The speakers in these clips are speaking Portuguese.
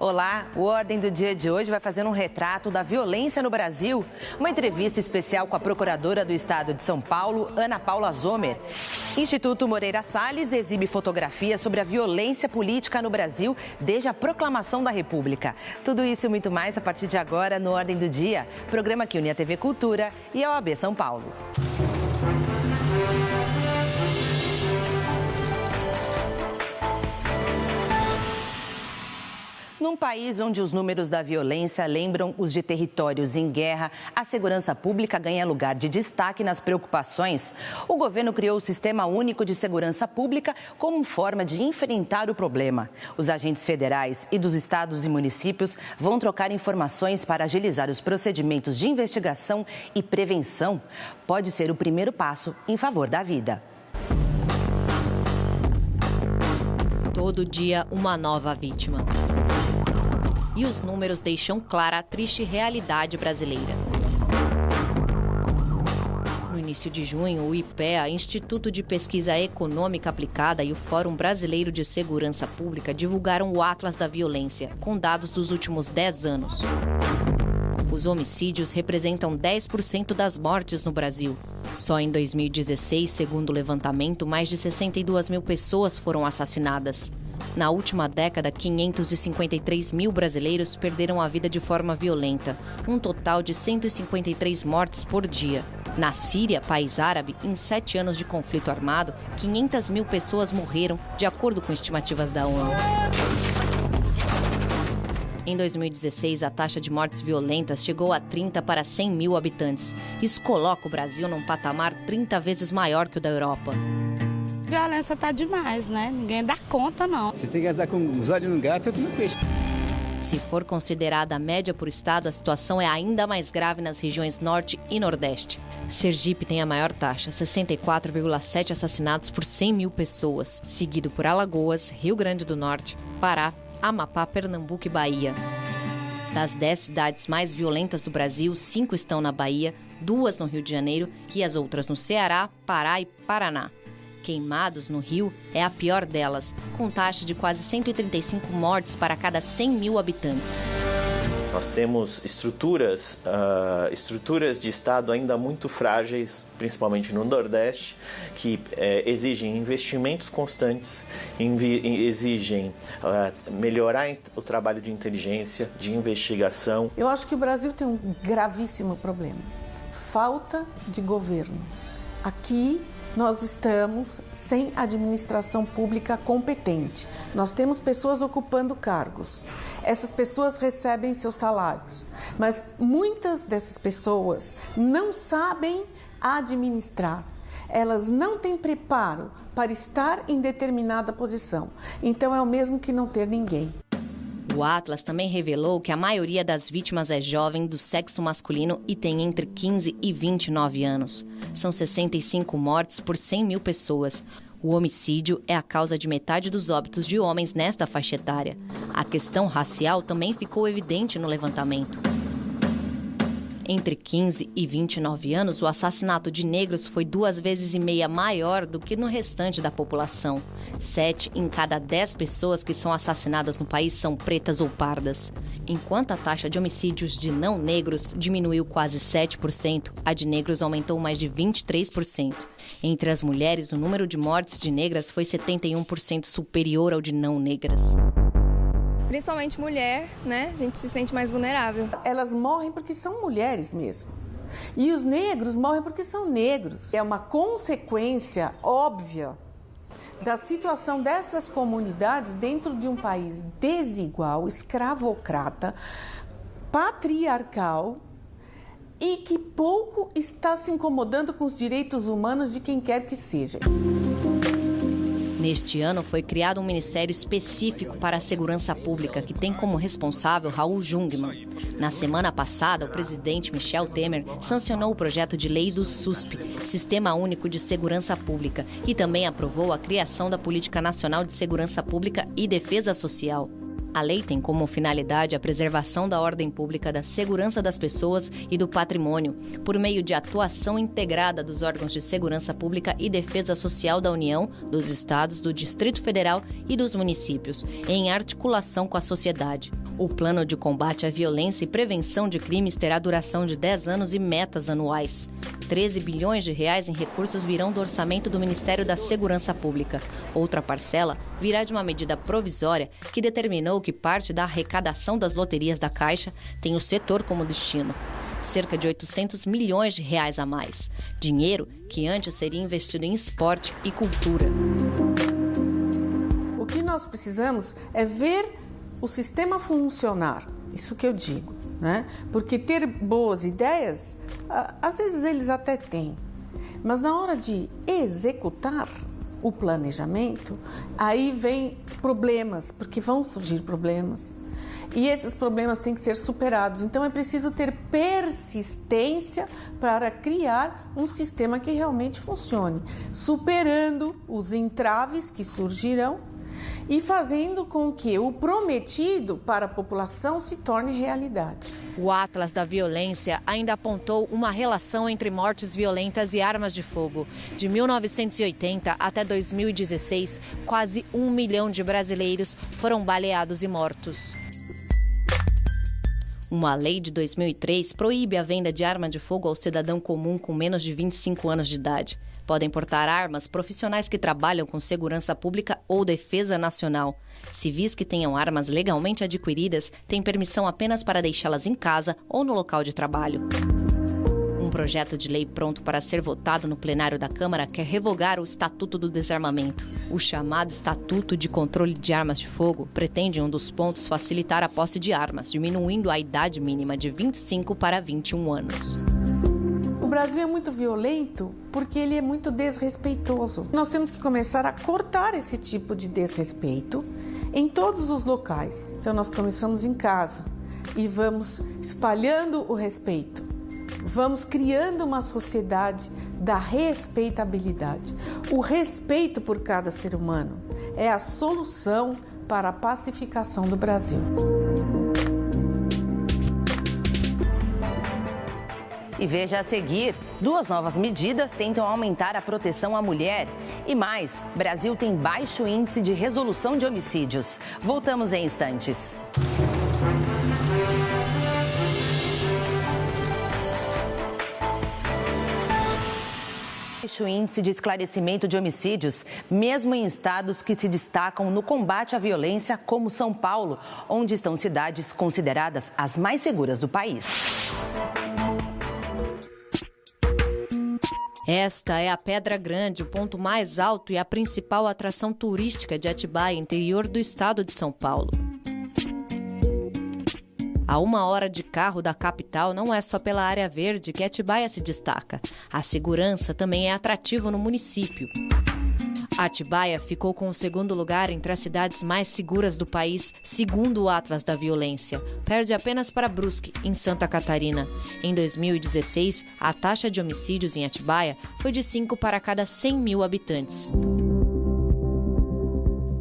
Olá, o Ordem do Dia de hoje vai fazer um retrato da violência no Brasil. Uma entrevista especial com a procuradora do estado de São Paulo, Ana Paula Zomer. Instituto Moreira Salles exibe fotografias sobre a violência política no Brasil desde a proclamação da República. Tudo isso e muito mais a partir de agora no Ordem do Dia, programa que une a TV Cultura e a OAB São Paulo. Num país onde os números da violência lembram os de territórios em guerra, a segurança pública ganha lugar de destaque nas preocupações. O governo criou o Sistema Único de Segurança Pública como forma de enfrentar o problema. Os agentes federais e dos estados e municípios vão trocar informações para agilizar os procedimentos de investigação e prevenção. Pode ser o primeiro passo em favor da vida. Todo dia, uma nova vítima. E os números deixam clara a triste realidade brasileira. No início de junho, o IPEA, Instituto de Pesquisa Econômica Aplicada, e o Fórum Brasileiro de Segurança Pública divulgaram o Atlas da Violência, com dados dos últimos 10 anos. Os homicídios representam 10% das mortes no Brasil. Só em 2016, segundo o levantamento, mais de 62 mil pessoas foram assassinadas. Na última década, 553 mil brasileiros perderam a vida de forma violenta, um total de 153 mortes por dia. Na Síria, país árabe, em 7 anos de conflito armado, 500 mil pessoas morreram, de acordo com estimativas da ONU. Em 2016, a taxa de mortes violentas chegou a 30 para 100 mil habitantes. Isso coloca o Brasil num patamar 30 vezes maior que o da Europa. A violência tá demais, né? Ninguém dá conta, não. Você tem que andar com os olhos no gato e outro no peixe. Se for considerada a média por estado, a situação é ainda mais grave nas regiões Norte e Nordeste. Sergipe tem a maior taxa, 64,7 assassinatos por 100 mil pessoas, seguido por Alagoas, Rio Grande do Norte, Pará, Amapá, Pernambuco e Bahia. Das 10 cidades mais violentas do Brasil, 5 estão na Bahia, 2 no Rio de Janeiro e as outras no Ceará, Pará e Paraná. Queimados, no Rio, é a pior delas, com taxa de quase 135 mortes para cada 100 mil habitantes. Nós temos estruturas de Estado ainda muito frágeis, principalmente no Nordeste, que exigem investimentos constantes, exigem melhorar o trabalho de inteligência, de investigação. Eu acho que o Brasil tem um gravíssimo problema: falta de governo. Aqui nós estamos sem administração pública competente. Nós temos pessoas ocupando cargos. Essas pessoas recebem seus salários, mas muitas dessas pessoas não sabem administrar. Elas não têm preparo para estar em determinada posição. Então é o mesmo que não ter ninguém. O Atlas também revelou que a maioria das vítimas é jovem, do sexo masculino e tem entre 15 e 29 anos. São 65 mortes por 100 mil pessoas. O homicídio é a causa de metade dos óbitos de homens nesta faixa etária. A questão racial também ficou evidente no levantamento. Entre 15 e 29 anos, o assassinato de negros foi 2,5 vezes maior do que no restante da população. 7 em cada 10 pessoas que são assassinadas no país são pretas ou pardas. Enquanto a taxa de homicídios de não negros diminuiu quase 7%, a de negros aumentou mais de 23%. Entre as mulheres, o número de mortes de negras foi 71% superior ao de não negras. Principalmente mulher, né? A gente se sente mais vulnerável. Elas morrem porque são mulheres mesmo. E os negros morrem porque são negros. É uma consequência óbvia da situação dessas comunidades dentro de um país desigual, escravocrata, patriarcal e que pouco está se incomodando com os direitos humanos de quem quer que seja. Neste ano, foi criado um ministério específico para a segurança pública, que tem como responsável Raul Jungmann. Na semana passada, o presidente Michel Temer sancionou o projeto de lei do SUSP, Sistema Único de Segurança Pública, e também aprovou a criação da Política Nacional de Segurança Pública e Defesa Social. A lei tem como finalidade a preservação da ordem pública, da segurança das pessoas e do patrimônio, por meio de atuação integrada dos órgãos de segurança pública e defesa social da União, dos estados, do Distrito Federal e dos municípios, em articulação com a sociedade. O plano de combate à violência e prevenção de crimes terá duração de 10 anos e metas anuais. 13 bilhões de reais em recursos virão do orçamento do Ministério da Segurança Pública. Outra parcela virá de uma medida provisória que determinou que parte da arrecadação das loterias da Caixa tem o setor como destino. Cerca de 800 milhões de reais a mais. Dinheiro que antes seria investido em esporte e cultura. O que nós precisamos é ver o sistema funcionar. Isso que eu digo, né? Porque ter boas ideias, às vezes eles até têm. Mas na hora de executar o planejamento, aí vem problemas, porque vão surgir problemas. E esses problemas têm que ser superados. Então é preciso ter persistência para criar um sistema que realmente funcione, superando os entraves que surgirão e fazendo com que o prometido para a população se torne realidade. O Atlas da Violência ainda apontou uma relação entre mortes violentas e armas de fogo. De 1980 até 2016, quase 1 milhão de brasileiros foram baleados e mortos. Uma lei de 2003 proíbe a venda de arma de fogo ao cidadão comum com menos de 25 anos de idade. Podem portar armas profissionais que trabalham com segurança pública ou defesa nacional. Civis que tenham armas legalmente adquiridas têm permissão apenas para deixá-las em casa ou no local de trabalho. Um projeto de lei pronto para ser votado no plenário da Câmara quer revogar o Estatuto do Desarmamento. O chamado Estatuto de Controle de Armas de Fogo pretende, em um dos pontos, facilitar a posse de armas, diminuindo a idade mínima de 25 para 21 anos. O Brasil é muito violento porque ele é muito desrespeitoso. Nós temos que começar a cortar esse tipo de desrespeito em todos os locais. Então nós começamos em casa e vamos espalhando o respeito. Vamos criando uma sociedade da respeitabilidade. O respeito por cada ser humano é a solução para a pacificação do Brasil. E veja a seguir, 2 novas medidas tentam aumentar a proteção à mulher. E mais, Brasil tem baixo índice de resolução de homicídios. Voltamos em instantes. Baixo índice de esclarecimento de homicídios, mesmo em estados que se destacam no combate à violência, como São Paulo, onde estão cidades consideradas as mais seguras do país. Esta é a Pedra Grande, o ponto mais alto e a principal atração turística de Atibaia, interior do estado de São Paulo. A 1 hora de carro da capital, não é só pela área verde que Atibaia se destaca. A segurança também é atrativo no município. Atibaia ficou com o 2º lugar entre as cidades mais seguras do país, segundo o Atlas da Violência. Perde apenas para Brusque, em Santa Catarina. Em 2016, a taxa de homicídios em Atibaia foi de 5 para cada 100 mil habitantes.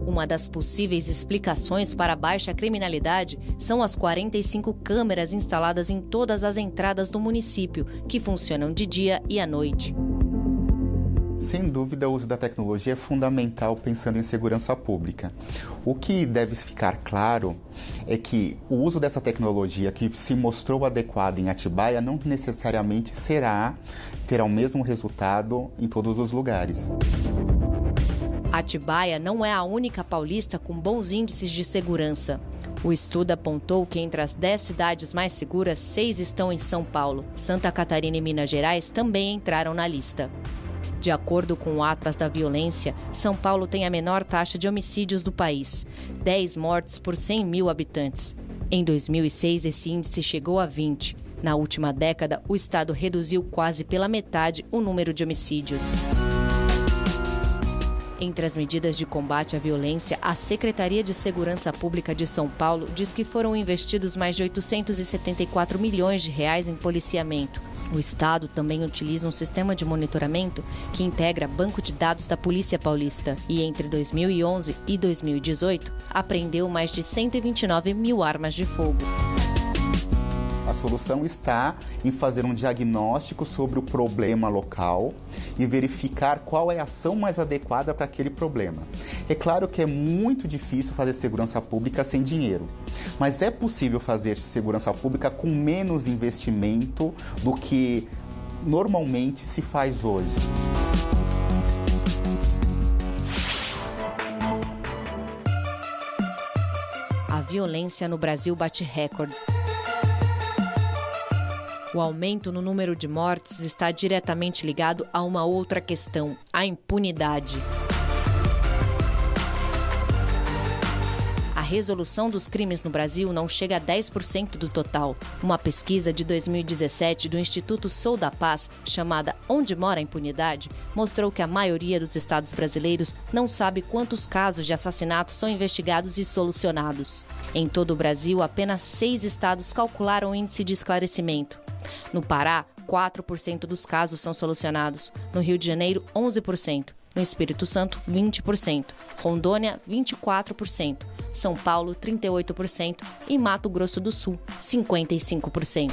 Uma das possíveis explicações para a baixa criminalidade são as 45 câmeras instaladas em todas as entradas do município, que funcionam de dia e à noite. Sem dúvida, o uso da tecnologia é fundamental pensando em segurança pública. O que deve ficar claro é que o uso dessa tecnologia que se mostrou adequada em Atibaia não necessariamente terá o mesmo resultado em todos os lugares. Atibaia não é a única paulista com bons índices de segurança. O estudo apontou que entre as 10 cidades mais seguras, 6 estão em São Paulo. Santa Catarina e Minas Gerais também entraram na lista. De acordo com o Atlas da Violência, São Paulo tem a menor taxa de homicídios do país, 10 mortes por 100 mil habitantes. Em 2006, esse índice chegou a 20. Na última década, o estado reduziu quase pela metade o número de homicídios. Entre as medidas de combate à violência, a Secretaria de Segurança Pública de São Paulo diz que foram investidos mais de 874 milhões de reais em policiamento. O Estado também utiliza um sistema de monitoramento que integra banco de dados da Polícia Paulista e, entre 2011 e 2018, apreendeu mais de 129 mil armas de fogo. A solução está em fazer um diagnóstico sobre o problema local e verificar qual é a ação mais adequada para aquele problema. É claro que é muito difícil fazer segurança pública sem dinheiro, mas é possível fazer segurança pública com menos investimento do que normalmente se faz hoje. A violência no Brasil bate recordes. O aumento no número de mortes está diretamente ligado a uma outra questão: a impunidade. A resolução dos crimes no Brasil não chega a 10% do total. Uma pesquisa de 2017 do Instituto Sou da Paz, chamada Onde Mora a Impunidade, mostrou que a maioria dos estados brasileiros não sabe quantos casos de assassinato são investigados e solucionados. Em todo o Brasil, apenas 6 estados calcularam o índice de esclarecimento. No Pará, 4% dos casos são solucionados. No Rio de Janeiro, 11%. No Espírito Santo, 20%. Rondônia, 24%. São Paulo, 38%. E Mato Grosso do Sul, 55%.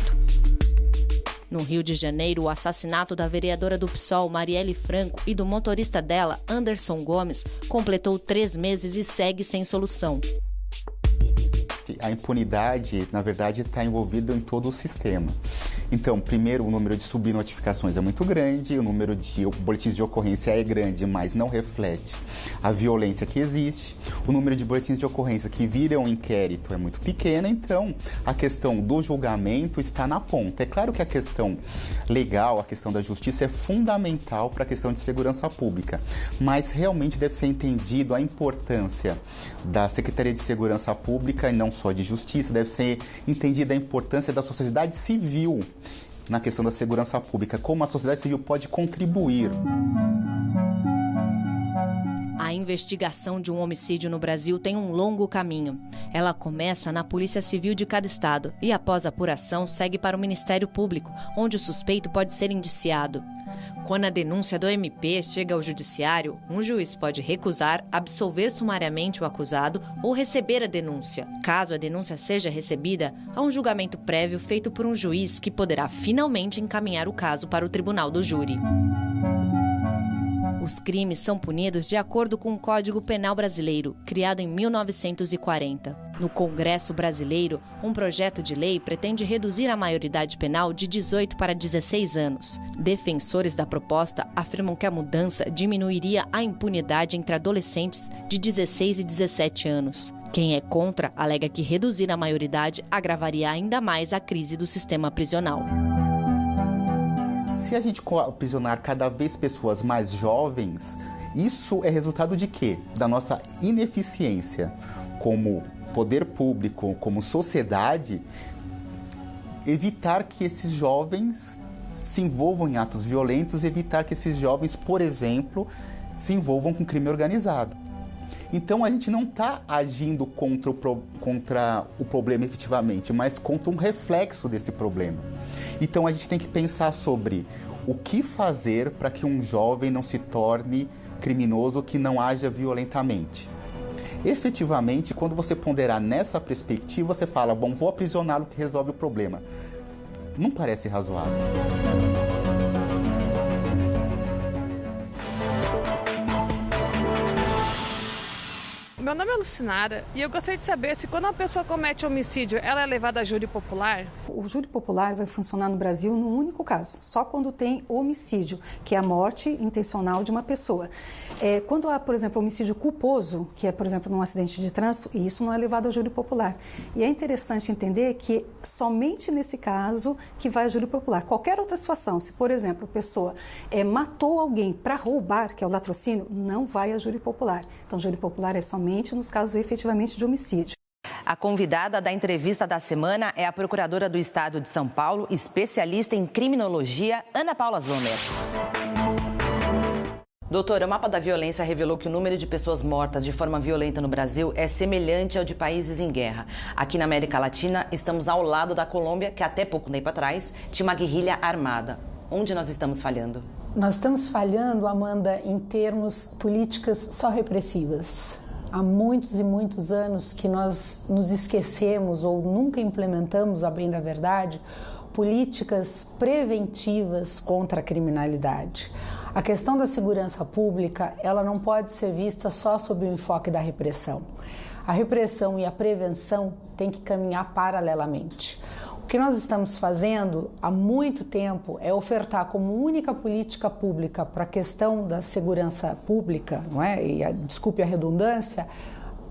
No Rio de Janeiro, o assassinato da vereadora do PSOL, Marielle Franco, e do motorista dela, Anderson Gomes, completou 3 meses e segue sem solução. A impunidade, na verdade, está envolvida em todo o sistema. Então, primeiro, o número de subnotificações é muito grande, o número de boletins de ocorrência é grande, mas não reflete a violência que existe. O número de boletins de ocorrência que viram inquérito é muito pequeno, então a questão do julgamento está na ponta. É claro que a questão legal, a questão da justiça é fundamental para a questão de segurança pública, mas realmente deve ser entendido a importância da Secretaria de Segurança Pública e não só de Justiça, deve ser entendida a importância da sociedade civil na questão da segurança pública, como a sociedade civil pode contribuir. A investigação de um homicídio no Brasil tem um longo caminho. Ela começa na Polícia Civil de cada estado e, após a apuração, segue para o Ministério Público, onde o suspeito pode ser indiciado. Quando a denúncia do MP chega ao judiciário, um juiz pode recusar, absolver sumariamente o acusado ou receber a denúncia. Caso a denúncia seja recebida, há um julgamento prévio feito por um juiz que poderá finalmente encaminhar o caso para o tribunal do júri. Os crimes são punidos de acordo com o Código Penal Brasileiro, criado em 1940. No Congresso Brasileiro, um projeto de lei pretende reduzir a maioridade penal de 18 para 16 anos. Defensores da proposta afirmam que a mudança diminuiria a impunidade entre adolescentes de 16 e 17 anos. Quem é contra alega que reduzir a maioridade agravaria ainda mais a crise do sistema prisional. Se a gente aprisionar cada vez pessoas mais jovens, isso é resultado de quê? Da nossa ineficiência como poder público, como sociedade, evitar que esses jovens se envolvam em atos violentos, evitar que esses jovens, por exemplo, se envolvam com crime organizado. Então a gente não está agindo contra o problema efetivamente, mas contra um reflexo desse problema. Então a gente tem que pensar sobre o que fazer para que um jovem não se torne criminoso, que não haja violentamente. Efetivamente, quando você ponderar nessa perspectiva, você fala, bom, vou aprisioná-lo que resolve o problema. Não parece razoável. Meu nome é Lucinara e eu gostaria de saber se quando uma pessoa comete homicídio, ela é levada a júri popular? O júri popular vai funcionar no Brasil num único caso, só quando tem homicídio, que é a morte intencional de uma pessoa. Quando há, por exemplo, homicídio culposo, que é, por exemplo, num acidente de trânsito, isso não é levado ao júri popular. E é interessante entender que somente nesse caso que vai ao júri popular. Qualquer outra situação, se, por exemplo, a pessoa matou alguém para roubar, que é o latrocínio, não vai ao júri popular. Então, o júri popular é somente nos casos efetivamente de homicídio. A convidada da entrevista da semana é a procuradora do Estado de São Paulo, especialista em criminologia, Ana Paula Zomer. Doutora, o mapa da violência revelou que o número de pessoas mortas de forma violenta no Brasil é semelhante ao de países em guerra. Aqui na América Latina, estamos ao lado da Colômbia, que até pouco tempo atrás tinha uma guerrilha armada. Onde nós estamos falhando? Nós estamos falhando, Amanda, em termos políticas só repressivas. Há muitos e muitos anos que nós nos esquecemos ou nunca implementamos, a bem da verdade, políticas preventivas contra a criminalidade. A questão da segurança pública, ela não pode ser vista só sob o enfoque da repressão. A repressão e a prevenção têm que caminhar paralelamente. O que nós estamos fazendo há muito tempo é ofertar como única política pública para a questão da segurança pública, não é? Desculpe a redundância,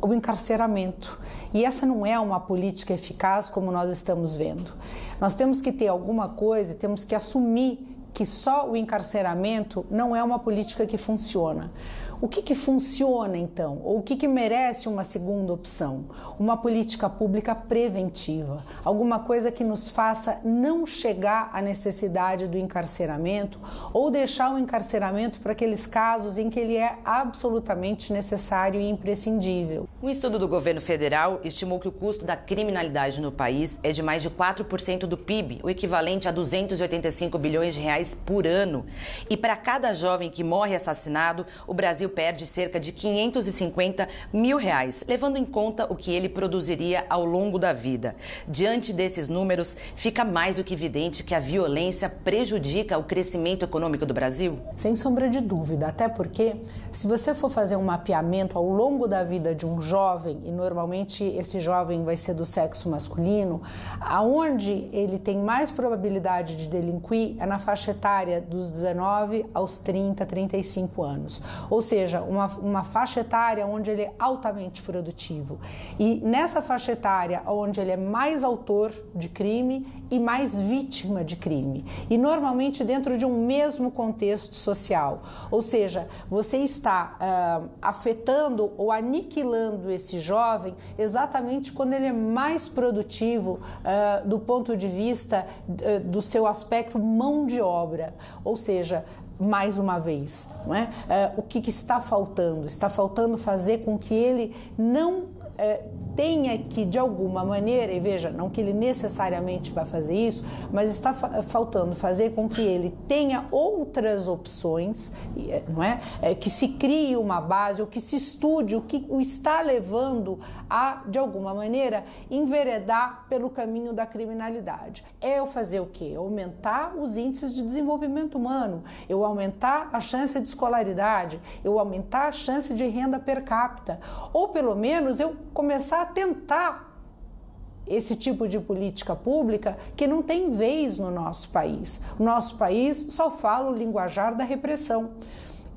o encarceramento. E essa não é uma política eficaz como nós estamos vendo. Nós temos que ter alguma coisa, temos que assumir que só o encarceramento não é uma política que funciona. O que funciona, então? Ou o que merece uma segunda opção? Uma política pública preventiva. Alguma coisa que nos faça não chegar à necessidade do encarceramento ou deixar o encarceramento para aqueles casos em que ele é absolutamente necessário e imprescindível. Um estudo do governo federal estimou que o custo da criminalidade no país é de mais de 4% do PIB, o equivalente a 285 bilhões de reais por ano. E para cada jovem que morre assassinado, o Brasil perde cerca de 550 mil reais, levando em conta o que ele produziria ao longo da vida. Diante desses números, fica mais do que evidente que a violência prejudica o crescimento econômico do Brasil? Sem sombra de dúvida, até porque se você for fazer um mapeamento ao longo da vida de um jovem, e normalmente esse jovem vai ser do sexo masculino, aonde ele tem mais probabilidade de delinquir é na faixa etária dos 19 aos 30, 35 anos. Ou seja, uma faixa etária onde ele é altamente produtivo. E nessa faixa etária onde ele é mais autor de crime e mais vítima de crime. E normalmente dentro de um mesmo contexto social. Ou seja, você está afetando ou aniquilando esse jovem exatamente quando ele é mais produtivo do ponto de vista do seu aspecto mão de obra. Ou seja, mais uma vez, não é? O que está faltando? Está faltando fazer com que ele não tenha que, de alguma maneira, e veja, não que ele necessariamente vai fazer isso, mas está faltando fazer com que ele tenha outras opções, não é? Que se crie uma base, ou que se estude o que o está levando a, de alguma maneira, enveredar pelo caminho da criminalidade. É eu fazer o quê? Aumentar os índices de desenvolvimento humano, eu aumentar a chance de escolaridade, eu aumentar a chance de renda per capita, ou pelo menos eu começar a tentar esse tipo de política pública que não tem vez no nosso país. O nosso país só fala o linguajar da repressão.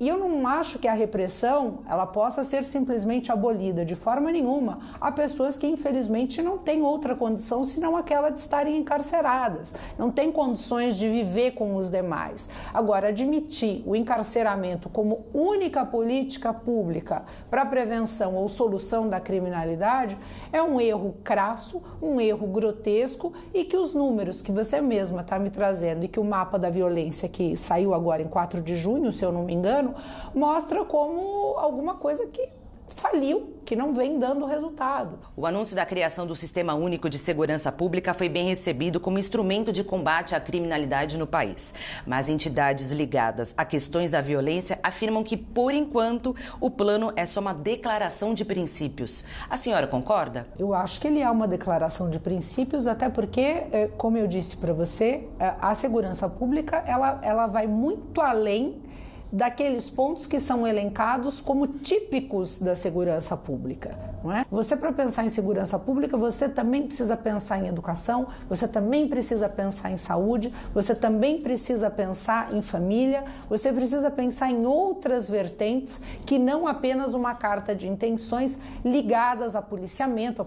E eu não acho que a repressão ela possa ser simplesmente abolida de forma nenhuma. Há pessoas que infelizmente não têm outra condição senão aquela de estarem encarceradas, não têm condições de viver com os demais. Agora, admitir o encarceramento como única política pública para prevenção ou solução da criminalidade é um erro crasso, um erro grotesco e que os números que você mesma está me trazendo e que o mapa da violência que saiu agora em 4 de junho, se eu não me engano, mostra como alguma coisa que faliu, que não vem dando resultado. O anúncio da criação do Sistema Único de Segurança Pública foi bem recebido como instrumento de combate à criminalidade no país. Mas entidades ligadas a questões da violência afirmam que, por enquanto, o plano é só uma declaração de princípios. A senhora concorda? Eu acho que ele é uma declaração de princípios, até porque, como eu disse para você, a segurança pública ela vai muito além daqueles pontos que são elencados como típicos da segurança pública, não é? Você, para pensar em segurança pública, você também precisa pensar em educação, você também precisa pensar em saúde, você também precisa pensar em família, você precisa pensar em outras vertentes que não apenas uma carta de intenções ligadas a policiamento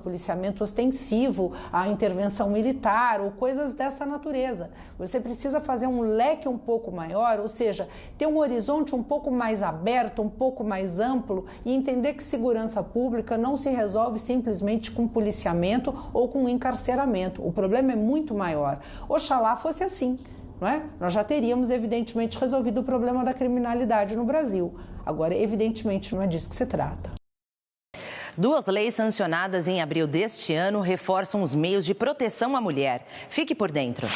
ostensivo, a intervenção militar ou coisas dessa natureza. Você precisa fazer um leque um pouco maior, ou seja, ter um horizonte um pouco mais aberto, um pouco mais amplo e entender que segurança pública não se resolve simplesmente com policiamento ou com encarceramento. O problema é muito maior. Oxalá fosse assim, não é? Nós já teríamos, evidentemente, resolvido o problema da criminalidade no Brasil. Agora, evidentemente, não é disso que se trata. 2 leis sancionadas em abril deste ano reforçam os meios de proteção à mulher. Fique por dentro.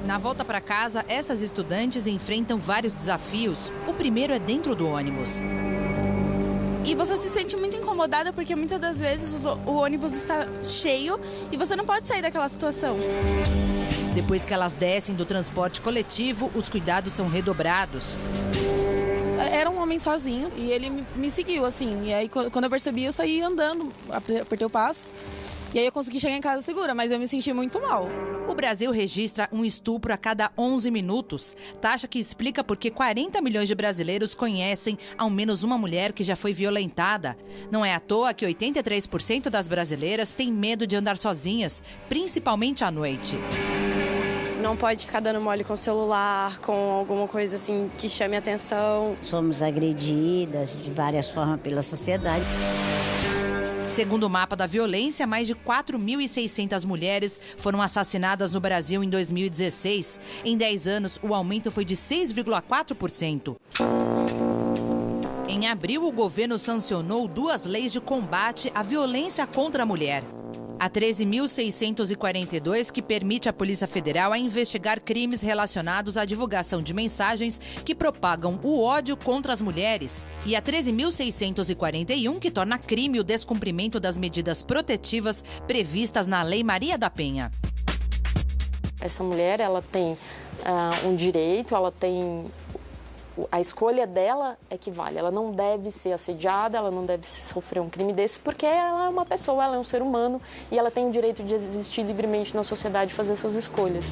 Na volta para casa, essas estudantes enfrentam vários desafios. O primeiro é dentro do ônibus. E você se sente muito incomodada porque muitas das vezes o ônibus está cheio e você não pode sair daquela situação. Depois que elas descem do transporte coletivo, os cuidados são redobrados. Era um homem sozinho e ele me seguiu, assim. E aí, quando eu percebi, eu saí andando, apertei o passo. E aí eu consegui chegar em casa segura, mas eu me senti muito mal. O Brasil registra um estupro a cada 11 minutos. Taxa que explica por que 40 milhões de brasileiros conhecem ao menos uma mulher que já foi violentada. Não é à toa que 83% das brasileiras têm medo de andar sozinhas, principalmente à noite. Não pode ficar dando mole com o celular, com alguma coisa assim que chame a atenção. Somos agredidas de várias formas pela sociedade. Segundo o mapa da violência, mais de 4.600 mulheres foram assassinadas no Brasil em 2016. Em 10 anos, o aumento foi de 6,4%. Em abril, o governo sancionou 2 leis de combate à violência contra a mulher. A 13.642, que permite à Polícia Federal a investigar crimes relacionados à divulgação de mensagens que propagam o ódio contra as mulheres. E a 13.641, que torna crime o descumprimento das medidas protetivas previstas na Lei Maria da Penha. Essa mulher, ela tem um direito, ela tem... A escolha dela é que vale. Ela não deve ser assediada, ela não deve sofrer um crime desse, porque ela é uma pessoa, ela é um ser humano e ela tem o direito de existir livremente na sociedade e fazer suas escolhas.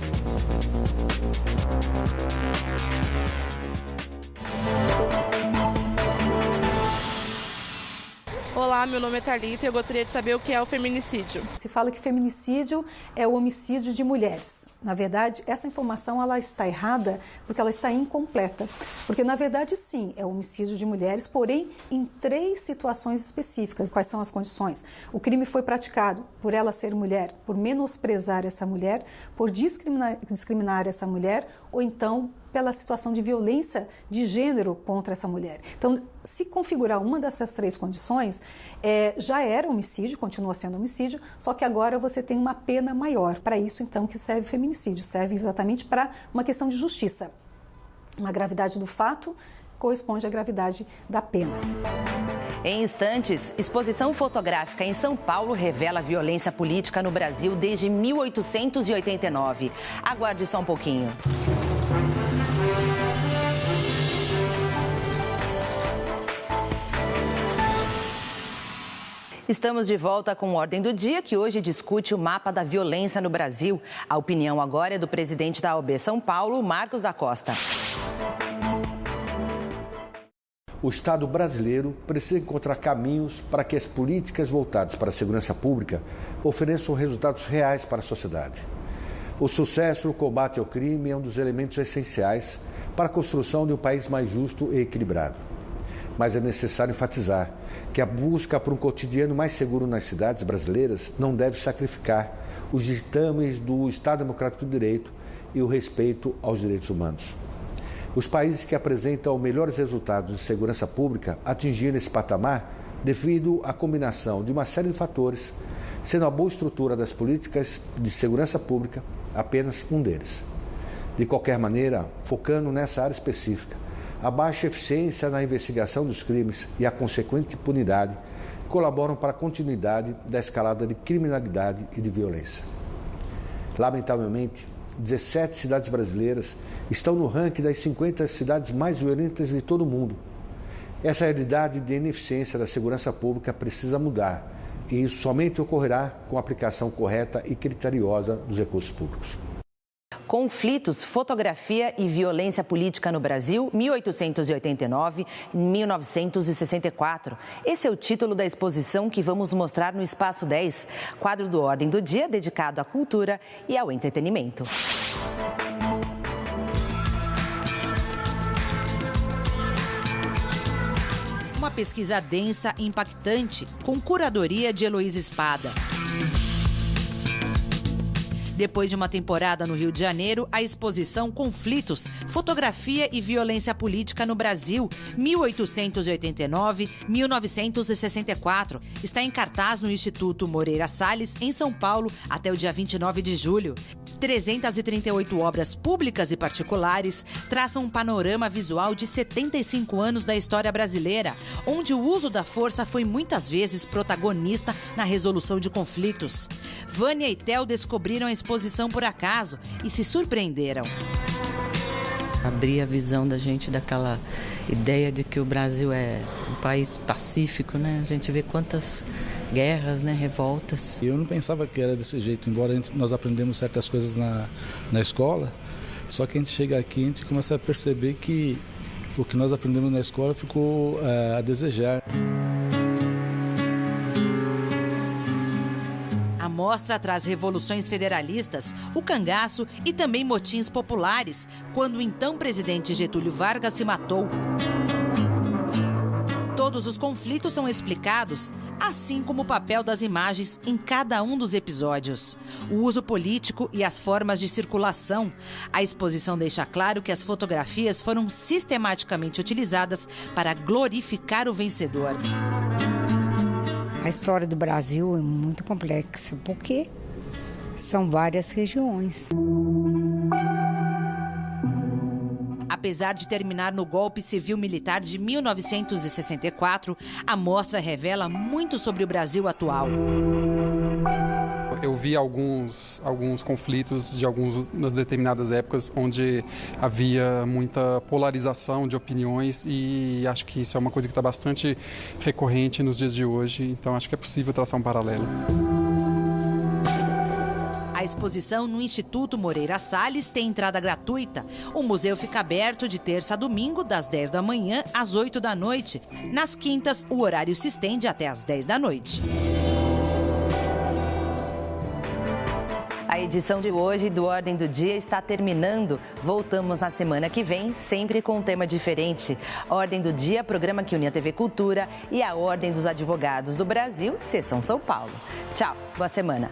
Olá, meu nome é Thalita e eu gostaria de saber o que é o feminicídio. Se fala que feminicídio é o homicídio de mulheres. Na verdade, essa informação ela está errada porque ela está incompleta. Porque, na verdade, sim, é o homicídio de mulheres, porém em 3 situações específicas. Quais são as condições? O crime foi praticado por ela ser mulher, por menosprezar essa mulher, por discriminar essa mulher ou então pela situação de violência de gênero contra essa mulher. Então, se configurar uma dessas 3 condições, já era homicídio, continua sendo homicídio, só que agora você tem uma pena maior. Para isso, então, que serve feminicídio, serve exatamente para uma questão de justiça. A gravidade do fato corresponde à gravidade da pena. Em instantes, exposição fotográfica em São Paulo revela violência política no Brasil desde 1889. Aguarde só um pouquinho. Estamos de volta com Ordem do Dia, que hoje discute o mapa da violência no Brasil. A opinião agora é do presidente da OAB São Paulo, Marcos da Costa. O Estado brasileiro precisa encontrar caminhos para que as políticas voltadas para a segurança pública ofereçam resultados reais para a sociedade. O sucesso no combate ao crime é um dos elementos essenciais para a construção de um país mais justo e equilibrado. Mas é necessário enfatizar que a busca por um cotidiano mais seguro nas cidades brasileiras não deve sacrificar os ditames do Estado Democrático de Direito e o respeito aos direitos humanos. Os países que apresentam melhores resultados de segurança pública atingiram esse patamar devido à combinação de uma série de fatores, sendo a boa estrutura das políticas de segurança pública apenas um deles. De qualquer maneira, focando nessa área específica, a baixa eficiência na investigação dos crimes e a consequente impunidade colaboram para a continuidade da escalada de criminalidade e de violência. Lamentavelmente, 17 cidades brasileiras estão no ranking das 50 cidades mais violentas de todo o mundo. Essa realidade de ineficiência da segurança pública precisa mudar, e isso somente ocorrerá com a aplicação correta e criteriosa dos recursos públicos. Conflitos, fotografia e violência política no Brasil, 1889-1964. Esse é o título da exposição que vamos mostrar no Espaço 10, quadro do Ordem do Dia dedicado à cultura e ao entretenimento. Uma pesquisa densa e impactante, com curadoria de Heloísa Espada. Depois de uma temporada no Rio de Janeiro, a exposição Conflitos, Fotografia e Violência Política no Brasil, 1889-1964, está em cartaz no Instituto Moreira Salles, em São Paulo, até o dia 29 de julho. 338 obras públicas e particulares traçam um panorama visual de 75 anos da história brasileira, onde o uso da força foi muitas vezes protagonista na resolução de conflitos. Vânia e Theo descobriram a exposição por acaso e se surpreenderam. Abrir a visão da gente daquela ideia de que o Brasil é um país pacífico, né? A gente vê quantas guerras, né, revoltas. Eu não pensava que era desse jeito, embora nós aprendemos certas coisas na escola, só que a gente chega aqui e a gente começa a perceber que o que nós aprendemos na escola ficou a desejar. A mostra traz revoluções federalistas, o cangaço e também motins populares, quando o então presidente Getúlio Vargas se matou. Todos os conflitos são explicados, assim como o papel das imagens em cada um dos episódios. O uso político e as formas de circulação. A exposição deixa claro que as fotografias foram sistematicamente utilizadas para glorificar o vencedor. A história do Brasil é muito complexa, porque são várias regiões. Apesar de terminar no golpe civil-militar de 1964, a mostra revela muito sobre o Brasil atual. Eu vi alguns conflitos de algumas determinadas épocas onde havia muita polarização de opiniões e acho que isso é uma coisa que está bastante recorrente nos dias de hoje, então acho que é possível traçar um paralelo. A exposição no Instituto Moreira Salles tem entrada gratuita. O museu fica aberto de terça a domingo, das 10 da manhã às 8 da noite. Nas quintas, o horário se estende até às 10 da noite. A edição de hoje do Ordem do Dia está terminando. Voltamos na semana que vem, sempre com um tema diferente. Ordem do Dia, programa que une a TV Cultura e a Ordem dos Advogados do Brasil, Seção São Paulo. Tchau, boa semana.